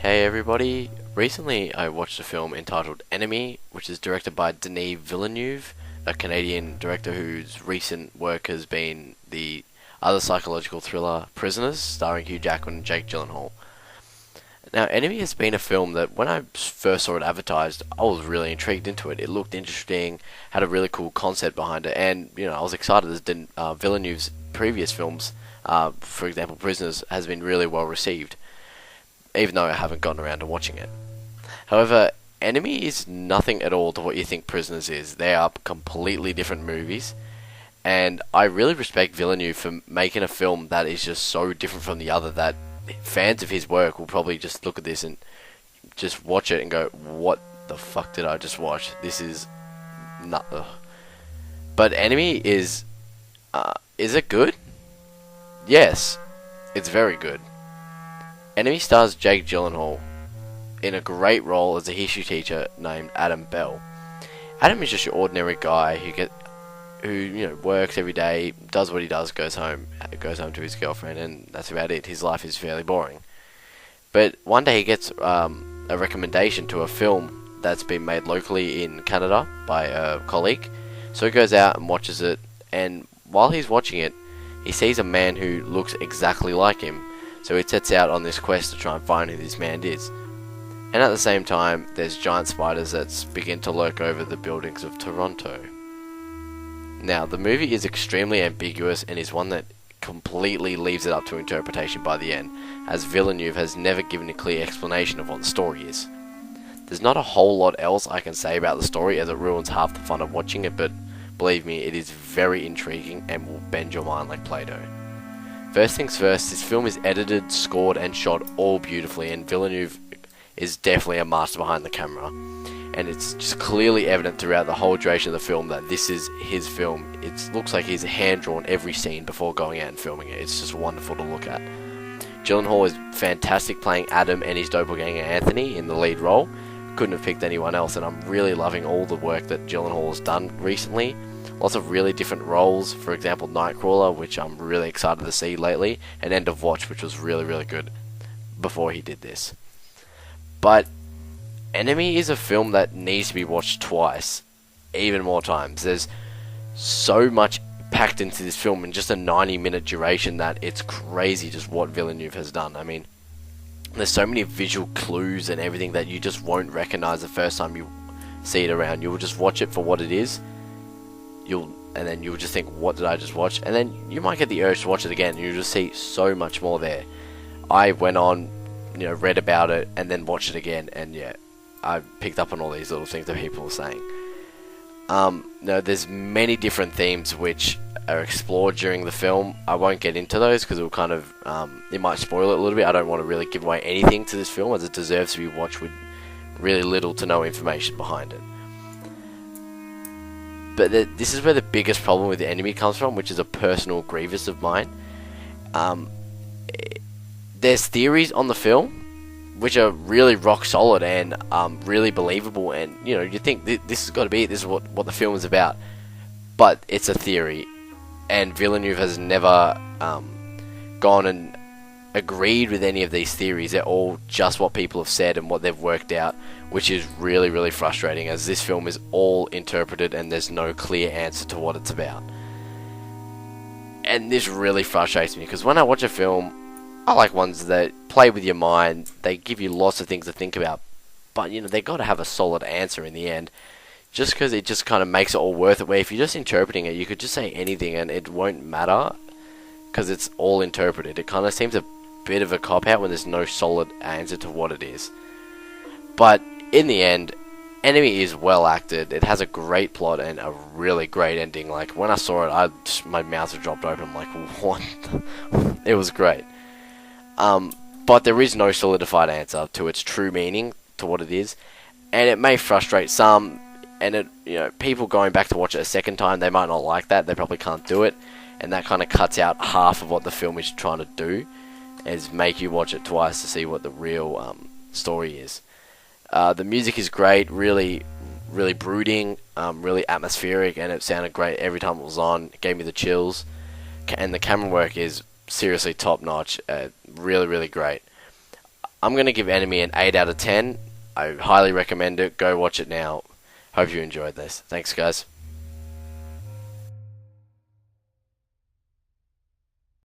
Hey everybody! Recently I watched a film entitled Enemy, which is directed by Denis Villeneuve, a Canadian director whose recent work has been the other psychological thriller Prisoners, starring Hugh Jackman and Jake Gyllenhaal. Now, Enemy has been a film that when I first saw it advertised, I was really intrigued into it. It looked interesting, had a really cool concept behind it, and I was excited as Villeneuve's previous films, for example Prisoners, has been really well received, even though I haven't gotten around to watching it. However, Enemy is nothing at all to what you think Prisoners is. They are completely different movies, and I really respect Villeneuve for making a film that is just so different from the other that fans of his work will probably just look at this and just watch it and go, "What the fuck did I just watch? This is not." Ugh. But Enemy is it good? Yes, it's very good. Enemy stars Jake Gyllenhaal in a great role as a history teacher named Adam Bell. Adam is just your ordinary guy who works every day, does what he does, goes home to his girlfriend, and that's about it. His life is fairly boring. But one day he gets a recommendation to a film that's been made locally in Canada by a colleague. So he goes out and watches it, and while he's watching it, he sees a man who looks exactly like him. So he sets out on this quest to try and find who this man is. And at the same time, there's giant spiders that begin to lurk over the buildings of Toronto. Now, the movie is extremely ambiguous and is one that completely leaves it up to interpretation by the end, as Villeneuve has never given a clear explanation of what the story is. There's not a whole lot else I can say about the story, as it ruins half the fun of watching it, but believe me, it is very intriguing and will bend your mind like Play-Doh. First things first, this film is edited, scored and shot all beautifully, and Villeneuve is definitely a master behind the camera. And it's just clearly evident throughout the whole duration of the film that this is his film. It looks like he's hand-drawn every scene before going out and filming it. It's just wonderful to look at. Gyllenhaal is fantastic playing Adam and his doppelganger Anthony in the lead role. Couldn't have picked anyone else, and I'm really loving all the work that Gyllenhaal has done recently. Lots of really different roles, for example Nightcrawler, which I'm really excited to see lately, and End of Watch, which was really, really good before he did this. But Enemy is a film that needs to be watched twice, even more times. There's so much packed into this film in just a 90-minute duration that it's crazy just what Villeneuve has done. I mean, there's so many visual clues and everything that you just won't recognize the first time you see it around. You'll just watch it for what it is, and then you'll just think, what did I just watch? And then you might get the urge to watch it again, and you'll just see so much more there. I went on, read about it, and then watched it again, and yeah, I picked up on all these little things that people were saying. There's many different themes which are explored during the film. I won't get into those because it'll kind of, it might spoil it a little bit. I don't want to really give away anything to this film, as it deserves to be watched with really little to no information behind it. But this is where the biggest problem with The Enemy comes from, which is a personal grievance of mine. There's theories on the film which are really rock solid and really believable, and you think this has got to be it, this is what the film is about. But it's a theory, and Villeneuve has never gone and agreed with any of these theories. They're all just what people have said and what they've worked out, which is really, really frustrating, as this film is all interpreted and there's no clear answer to what it's about. And this really frustrates me, because when I watch a film, I like ones that play with your mind. They give you lots of things to think about, but they got to have a solid answer in the end, just because it just kind of makes it all worth it. Where if you're just interpreting it, you could just say anything and it won't matter, because it's all interpreted. It kind of seems a bit of a cop-out when there's no solid answer to what it is. But in the end, Enemy is well acted. It has a great plot and a really great ending. Like, when I saw it, my mouth had dropped open. I'm like, what? It was great. But there is no solidified answer to its true meaning, to what it is, and it may frustrate some. And people going back to watch it a second time, they might not like that. They probably can't do it, and that kind of cuts out half of what the film is trying to do, is make you watch it twice to see what the real story is. The music is great, really, really brooding, really atmospheric, and it sounded great every time it was on. It gave me the chills, and the camera work is seriously top notch. Really, really great. I'm going to give Enemy an 8 out of 10. I highly recommend it. Go watch it now. Hope you enjoyed this. Thanks, guys.